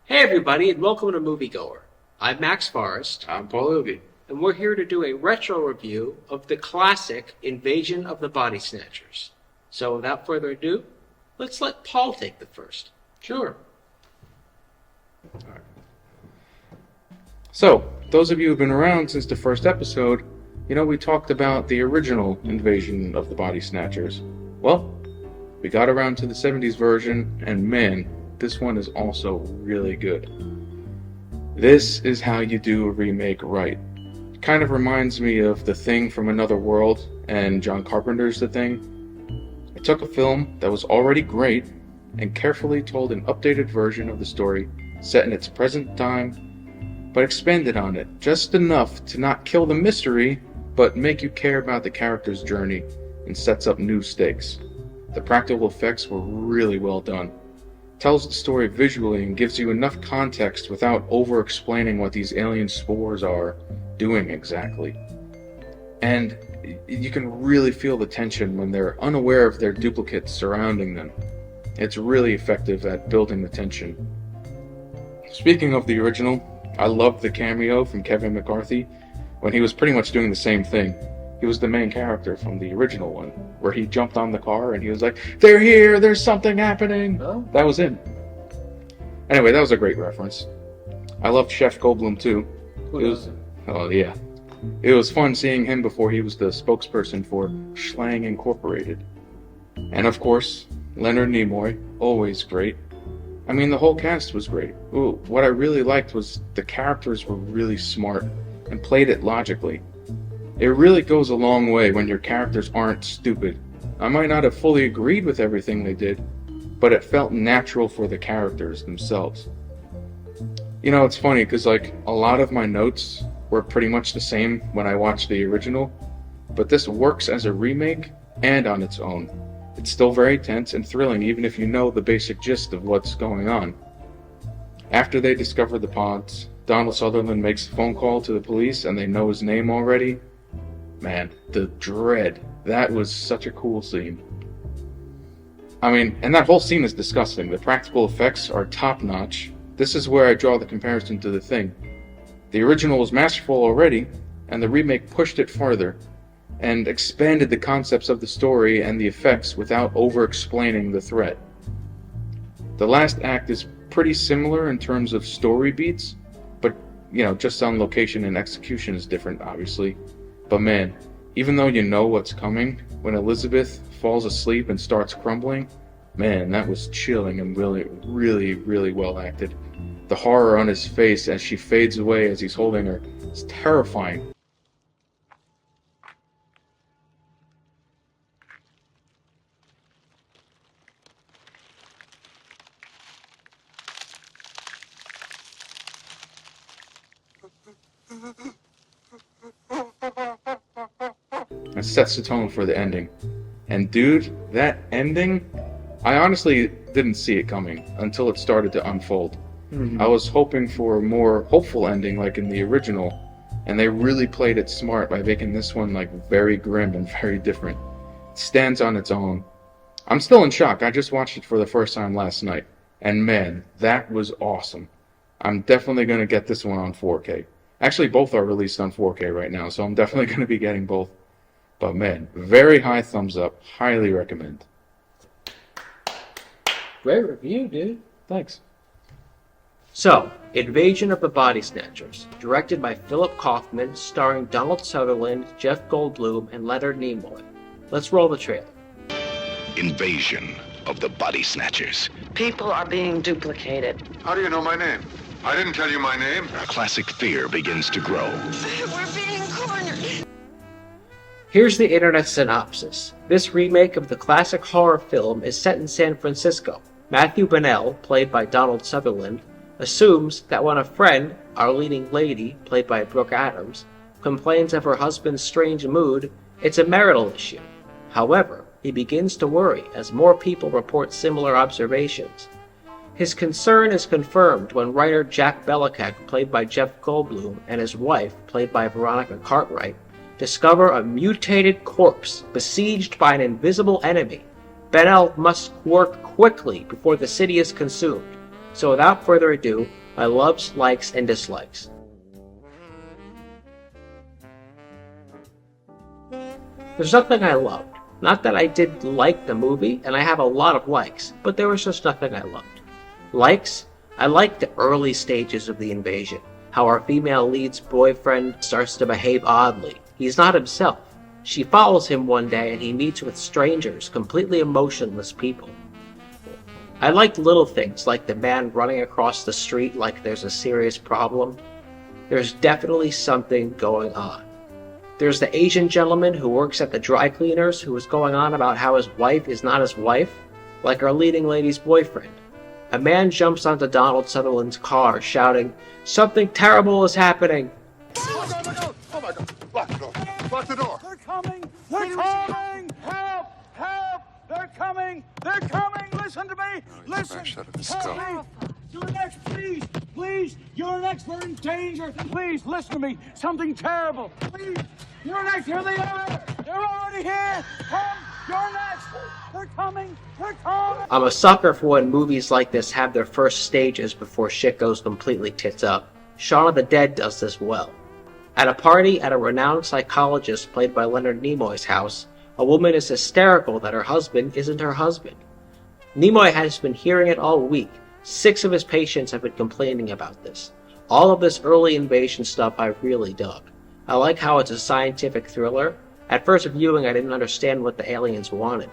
Hey everybody, and welcome to Moviegoer. I'm Max Forrest, I'm Paul Ogie. and we're here to do a retro review of the classic Invasion of the Body Snatchers. So without further ado, let's let Paul take the first. Sure. All right. So, those of you who've been around since the first episode, we talked about the original Invasion of the Body Snatchers. Well, we got around to the 70s version, and man, this one is also really good. This is how you do a remake right. It kind of reminds me of The Thing from Another World and John Carpenter's The Thing. I took a film that was already great and carefully told an updated version of the story set in its present time, but expanded on it just enough to not kill the mystery, but make you care about the character's journey and sets up new stakes. The practical effects were really well done. Tells the story visually and gives you enough context without over-explaining what these alien spores are doing exactly. And you can really feel the tension when they're unaware of their duplicates surrounding them. It's really effective at building the tension. Speaking of the original, I loved the cameo from Kevin McCarthy when he was pretty much doing the same thing. He was the main character from the original one, where he jumped on the car and he was like, "They're here! There's something happening!" Oh. That was him. Anyway, that was a great reference. I loved Chef Goldblum too. Oh yeah. It was fun seeing him before he was the spokesperson for Schlang Incorporated. And of course, Leonard Nimoy, always great. I mean, the whole cast was great. Ooh, what I really liked was the characters were really smart and played it logically. It really goes a long way when your characters aren't stupid. I might not have fully agreed with everything they did, but it felt natural for the characters themselves. It's funny because a lot of my notes were pretty much the same when I watched the original, but this works as a remake and on its own. It's still very tense and thrilling even if you know the basic gist of what's going on. After they discover the pods, Donald Sutherland makes a phone call to the police and they know his name already. Man, the dread. That was such a cool scene. I mean, and that whole scene is disgusting. The practical effects are top-notch. This is where I draw the comparison to The Thing. The original was masterful already, and the remake pushed it farther, and expanded the concepts of the story and the effects without over-explaining the threat. The last act is pretty similar in terms of story beats, but, just on location and execution is different, obviously. But man, even though you know what's coming, when Elizabeth falls asleep and starts crumbling, man, that was chilling and really, really, really well acted. The horror on his face as she fades away as he's holding her is terrifying. It sets the tone for the ending. And dude, that ending, I honestly didn't see it coming until it started to unfold. Mm-hmm. I was hoping for a more hopeful ending like in the original, and they really played it smart by making this one very grim and very different. It stands on its own. I'm still in shock. I just watched it for the first time last night, and man, that was awesome. I'm definitely going to get this one on 4K. Actually, both are released on 4K right now, so I'm definitely going to be getting both. But man, very high thumbs up. Highly recommend. Great review, dude. Thanks. So, Invasion of the Body Snatchers, directed by Philip Kaufman, starring Donald Sutherland, Jeff Goldblum, and Leonard Nimoy. Let's roll the trailer. Invasion of the Body Snatchers. People are being duplicated. How do you know my name? I didn't tell you my name. Classic fear begins to grow. We're being cornered. Here's the internet synopsis. This remake of the classic horror film is set in San Francisco. Matthew Bonnell, played by Donald Sutherland, assumes that when a friend, our leading lady, played by Brooke Adams, complains of her husband's strange mood, it's a marital issue. However, he begins to worry as more people report similar observations. His concern is confirmed when writer Jack Belichick, played by Jeff Goldblum, and his wife, played by Veronica Cartwright, discover a mutated corpse besieged by an invisible enemy. Bonnell must work quickly before the city is consumed. So without further ado, my loves, likes, and dislikes. There's nothing I loved. Not that I did like the movie, and I have a lot of likes, but there was just nothing I loved. Likes? I liked the early stages of the invasion. How our female lead's boyfriend starts to behave oddly. He's not himself. She follows him one day and he meets with strangers, completely emotionless people. I liked little things like the man running across the street like there's a serious problem. There's definitely something going on. There's the Asian gentleman who works at the dry cleaners who is going on about how his wife is not his wife, like our leading lady's boyfriend. A man jumps onto Donald Sutherland's car shouting, "Something terrible is happening!" Oh my God! Oh my God! Lock the door! Lock the door! They're coming! They're coming! Help! Help! They're coming! They're coming! Listen to me! Listen! Smash out of his Help skull. me! You're next, please! Please! You're next! We're in danger! Please, listen to me! Something terrible! Please! You're next! Here they are! They're already here! Come! You're next! They're coming! They're coming! I'm a sucker for when movies like this have their first stages before shit goes completely tits up. Shaun of the Dead does this well. At a party at a renowned psychologist played by Leonard Nimoy's house, a woman is hysterical that her husband isn't her husband. Nimoy has been hearing it all week. 6 of his patients have been complaining about this. All of this early invasion stuff I really dug. I like how it's a scientific thriller. At first viewing I didn't understand what the aliens wanted,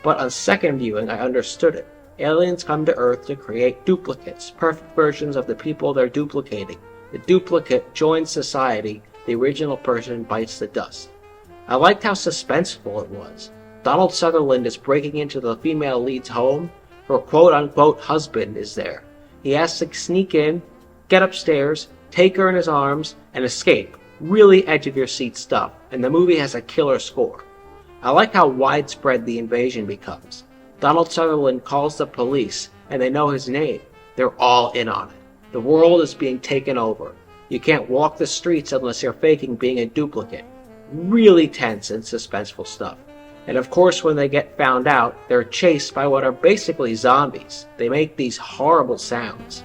but on second viewing I understood it. Aliens come to Earth to create duplicates, perfect versions of the people they're duplicating. The duplicate joins society, the original person bites the dust. I liked how suspenseful it was. Donald Sutherland is breaking into the female lead's home. Her quote-unquote husband is there. He has to sneak in, get upstairs, take her in his arms, and escape. Really edge-of-your-seat stuff, and the movie has a killer score. I like how widespread the invasion becomes. Donald Sutherland calls the police, and they know his name. They're all in on it. The world is being taken over. You can't walk the streets unless you're faking being a duplicate. Really tense and suspenseful stuff. And of course, when they get found out, they're chased by what are basically zombies. They make these horrible sounds.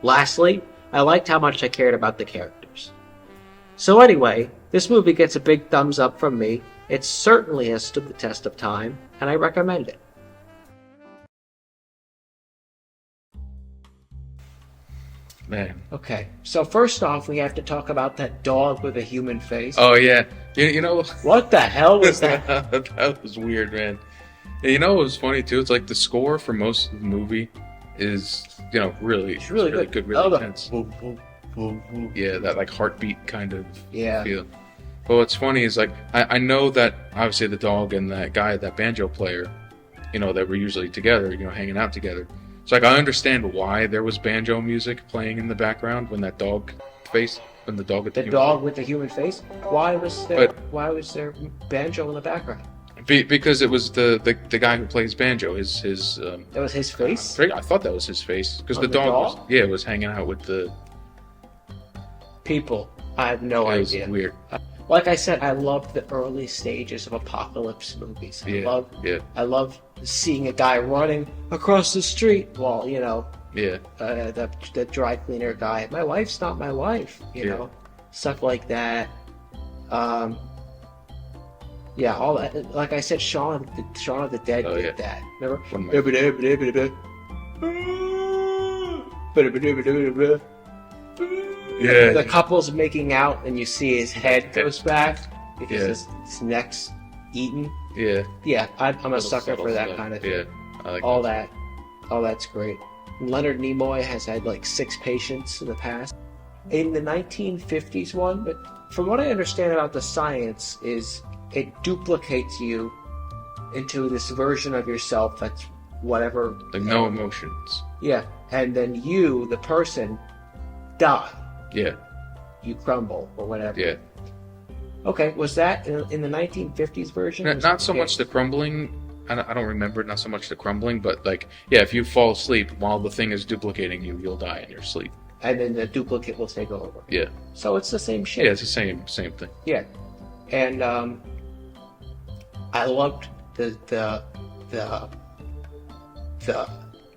Lastly, I liked how much I cared about the characters. So anyway, this movie gets a big thumbs up from me. It certainly has stood the test of time, and I recommend it. Man. Okay, so first off, we have to talk about that dog with a human face. Oh yeah. You know. What the hell was that? That was weird, man. You know what was funny too? It's like the score for most of the movie is, really, It's really good. really Oh, intense. Yeah, that like heartbeat kind of Yeah. feel. But what's funny is like I know that obviously the dog and that guy, that banjo player, that were usually together, hanging out together. So like I understand why there was banjo music playing in the background when the dog with the dog with the human face? Why was there banjo in the background? Because it was the guy who plays banjo. His That was his face? I thought that was his face because Oh, the the dog dog? was hanging out with the People. I have no it was idea. weird. Like I said, I loved the early stages of apocalypse movies. Yeah, I love seeing a guy running across the street while, yeah. the dry cleaner guy. My wife's not my wife, stuff like that. Yeah, all that. Like I said, Shaun of the Dead did that. Remember? Yeah. The couple's making out, and you see his head goes back because his neck's eaten. Yeah. Yeah, I'm a Little sucker subtle for that stuff. kind of Yeah, thing. I like All that's great. Leonard Nimoy has had like 6 patients in the past. In the 1950s one, but from what I understand about the science is it duplicates you into this version of yourself that's whatever. like no emotions. Yeah, and then you, the person, die. Yeah, You crumble or whatever. yeah. Okay, was that in the 1950s version? Not so much the crumbling. I don't remember. Not so much the crumbling, but like, yeah, if you fall asleep while the thing is duplicating you, you'll die in your sleep. And then the duplicate will take over. Yeah, So it's the same shit. yeah. It's the same thing. Yeah. And I loved the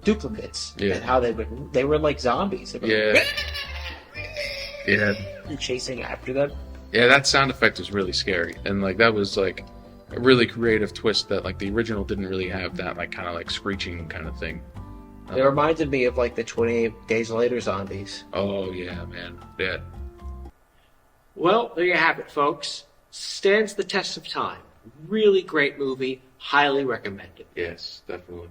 duplicates Yeah. and how they were like zombies. They were Yeah. Yeah. and chasing after them. Yeah, that sound effect was really scary. And like that was like a really creative twist that like the original didn't really have that like kind of like screeching kind of thing. It reminded me of like the 28 Days Later zombies. Oh yeah, man. Yeah. Well, there you have it, folks. Stands the test of time. Really great movie. Highly recommended. Yes, definitely.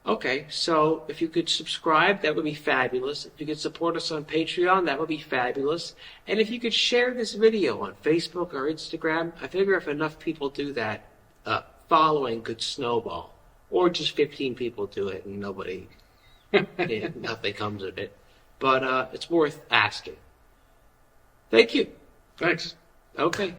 Okay, so if you could subscribe, that would be fabulous. If you could support us on Patreon, that would be fabulous. And if you could share this video on Facebook or Instagram, I figure if enough people do that, following could snowball. Or just 15 people do it and nobody, nothing comes of it. But it's worth asking. Thank you. Thanks. Okay.